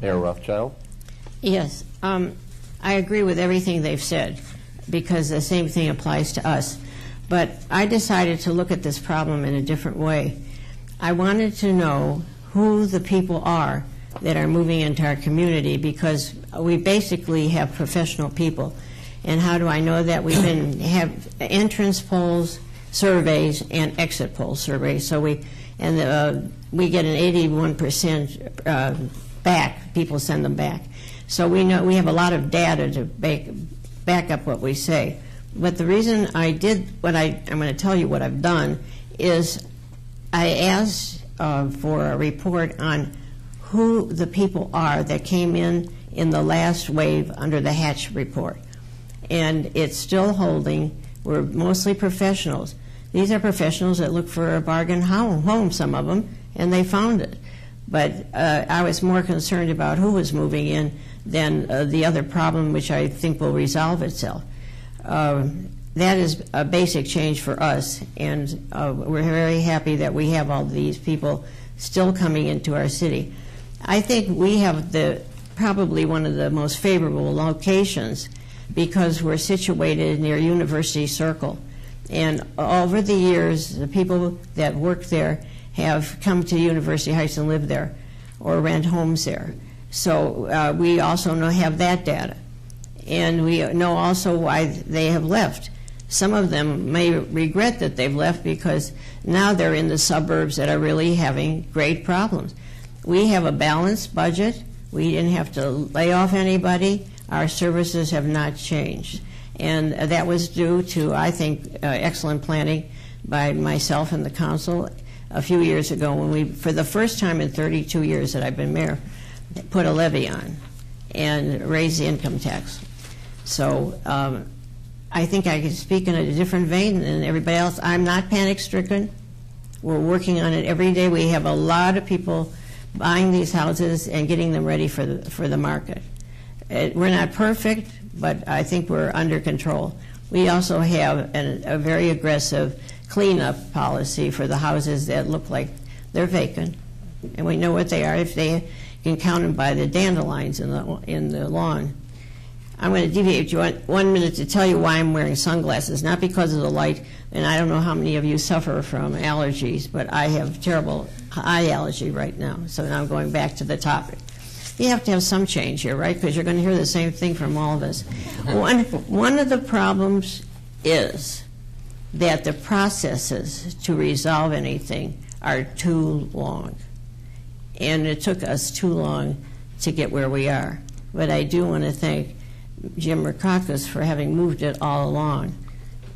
Mayor Rothschild? Yes, I agree with everything they've said because the same thing applies to us. But I decided to look at this problem in a different way. I wanted to know who the people are that are moving into our community because we basically have professional people. And how do I know that? We have entrance polls, surveys, and exit poll surveys. So we get an 81% back. People send them back. So we know we have a lot of data to back up what we say. But the reason I did what I'm going to tell you what I've done is I asked for a report on who the people are that came in the last wave under the Hatch report. And it's still holding. We're mostly professionals. These are professionals that look for a bargain home, some of them, and they found it. But I was more concerned about who was moving in than the other problem, which I think will resolve itself. That is a basic change for us, and we're very happy that we have all these people still coming into our city. I think we have probably one of the most favorable locations because we're situated near University Circle. And over the years, the people that work there have come to University Heights and live there or rent homes there. So we also have that data. And we know also why they have left. Some of them may regret that they've left because now they're in the suburbs that are really having great problems. We have a balanced budget. We didn't have to lay off anybody. Our services have not changed. And that was due to, I think, excellent planning by myself and the council a few years ago when we, for the first time in 32 years that I've been mayor, put a levy on and raised the income tax. So I think I can speak in a different vein than everybody else. I'm not panic-stricken. We're working on it every day. We have a lot of people buying these houses and getting them ready for the market. We're not perfect, but I think we're under control. We also have a very aggressive cleanup policy for the houses that look like they're vacant, and we know what they are if they can count them by the dandelions in the lawn. I'm going to deviate you 1 minute to tell you why I'm wearing sunglasses, not because of the light, and I don't know how many of you suffer from allergies, but I have terrible eye allergy right now, so now I'm going back to the topic. You have to have some change here, right, because you're going to hear the same thing from all of us. One of the problems is that the processes to resolve anything are too long, and it took us too long to get where we are. But I do want to thank Jim Rackauckas for having moved it all along,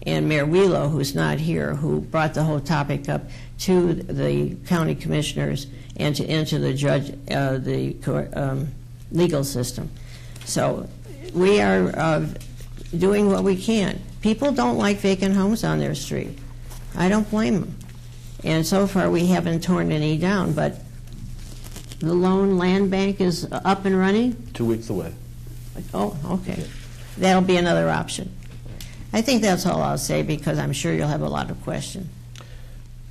and Mayor Wheelo, who's not here, who brought the whole topic up to the county commissioners and to the judge, the legal system. So we are doing what we can. People don't like vacant homes on their street. I don't blame them. And so far we haven't torn any down, but the Lone Land Bank is up and running? 2 weeks away. Oh, okay. That'll be another option. I think that's all I'll say because I'm sure you'll have a lot of questions.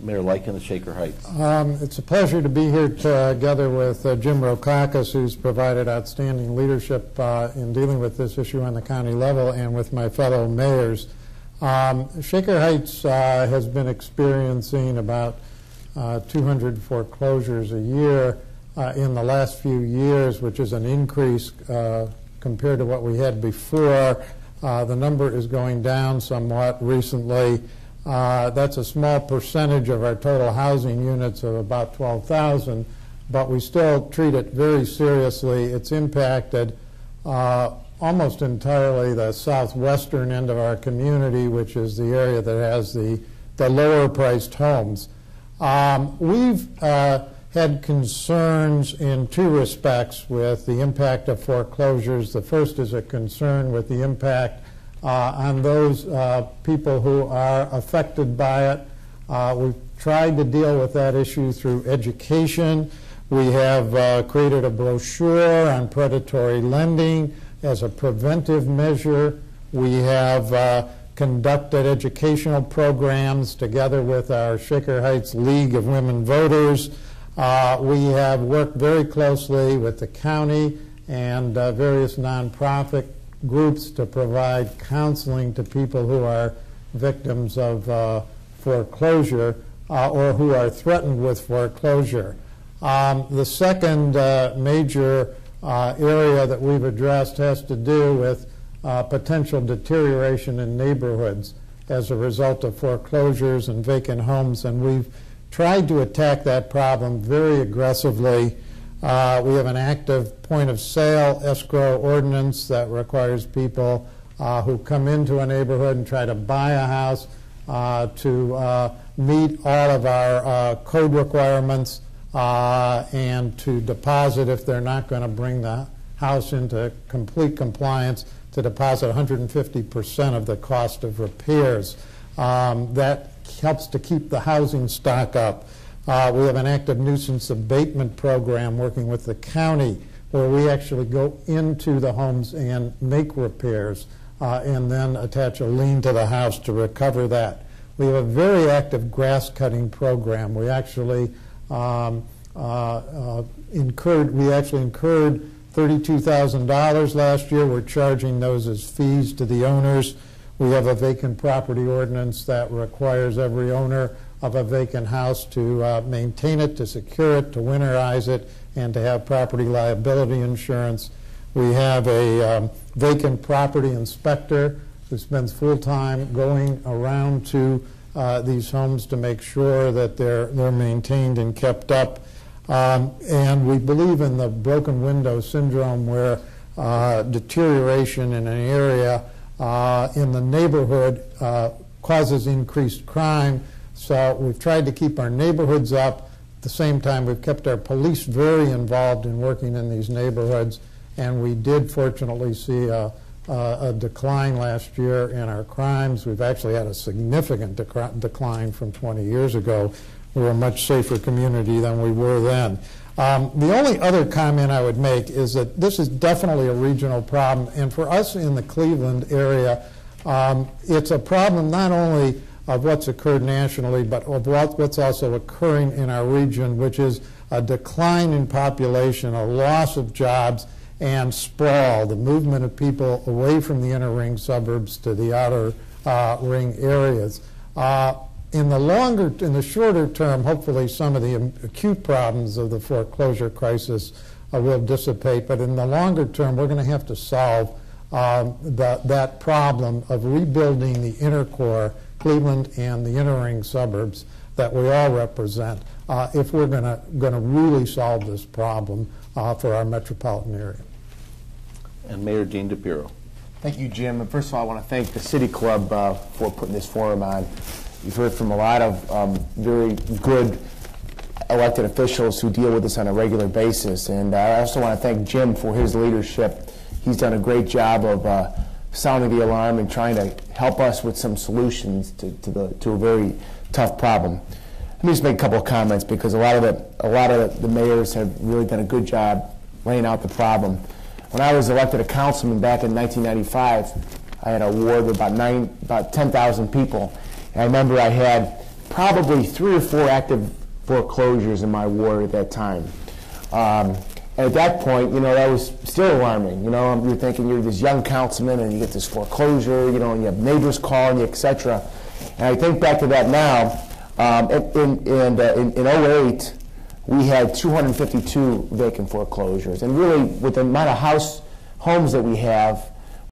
Mayor Lyken of Shaker Heights. It's a pleasure to be here together with Jim Rackauckas, who's provided outstanding leadership in dealing with this issue on the county level, and with my fellow mayors. Shaker Heights has been experiencing about 200 foreclosures a year in the last few years, which is an increase compared to what we had before. The number is going down somewhat recently. That's a small percentage of our total housing units of about 12,000, but we still treat it very seriously. It's impacted almost entirely the southwestern end of our community, which is the area that has the lower priced homes. We've had concerns in two respects with the impact of foreclosures. The first is a concern with the impact on those people who are affected by it. We've tried to deal with that issue through education. We have created a brochure on predatory lending as a preventive measure. We have conducted educational programs together with our Shaker Heights League of Women Voters We have worked very closely with the county and various nonprofit groups to provide counseling to people who are victims of foreclosure or who are threatened with foreclosure. The second major area that we've addressed has to do with potential deterioration in neighborhoods as a result of foreclosures and vacant homes, and we've tried to attack that problem very aggressively. We have an active point-of-sale escrow ordinance that requires people who come into a neighborhood and try to buy a house to meet all of our code requirements and to deposit, if they're not going to bring the house into complete compliance, to deposit 150% of the cost of repairs. That helps to keep the housing stock up. We have an active nuisance abatement program working with the county where we actually go into the homes and make repairs and then attach a lien to the house to recover that. We have a very active grass cutting program. We actually incurred $32,000 last year. We're charging those as fees to the owners. We have a vacant property ordinance that requires every owner of a vacant house to maintain it, to secure it, to winterize it, and to have property liability insurance. We have a vacant property inspector who spends full time going around to these homes to make sure that they're maintained and kept up. And we believe in the broken window syndrome, where deterioration in an area in the neighborhood causes increased crime. So we've tried to keep our neighborhoods up. At the same time, we've kept our police very involved in working in these neighborhoods, and we did fortunately see a decline last year in our crimes. We've actually had a significant decline from 20 years ago. We're a much safer community than we were then. The only other comment I would make is that this is definitely a regional problem, and for us in the Cleveland area, it's a problem not only of what's occurred nationally, but of what's also occurring in our region, which is a decline in population, a loss of jobs, and sprawl, the movement of people away from the inner ring suburbs to the outer ring areas. In the shorter term, hopefully some of the acute problems of the foreclosure crisis will dissipate, but in the longer term, we're going to have to solve that problem of rebuilding the inner core, Cleveland and the inner ring suburbs that we all represent, if we're going to really solve this problem for our metropolitan area. And Mayor Dean DePiero. Thank you, Jim. And first of all, I want to thank the City Club for putting this forum on. You've heard from a lot of very good elected officials who deal with this on a regular basis. And I also want to thank Jim for his leadership. He's done a great job of sounding the alarm and trying to help us with some solutions to a very tough problem. Let me just make a couple of comments, because a lot of the mayors have really done a good job laying out the problem. When I was elected a councilman back in 1995, I had a ward with about 10,000 people. And I remember I had probably 3 or 4 active foreclosures in my ward at that time. And at that point, that was still alarming. You're thinking you're this young councilman and you get this foreclosure, and you have neighbors calling you, etc. And I think back to that now. In 08, we had 252 vacant foreclosures. And really, with the amount of homes that we have,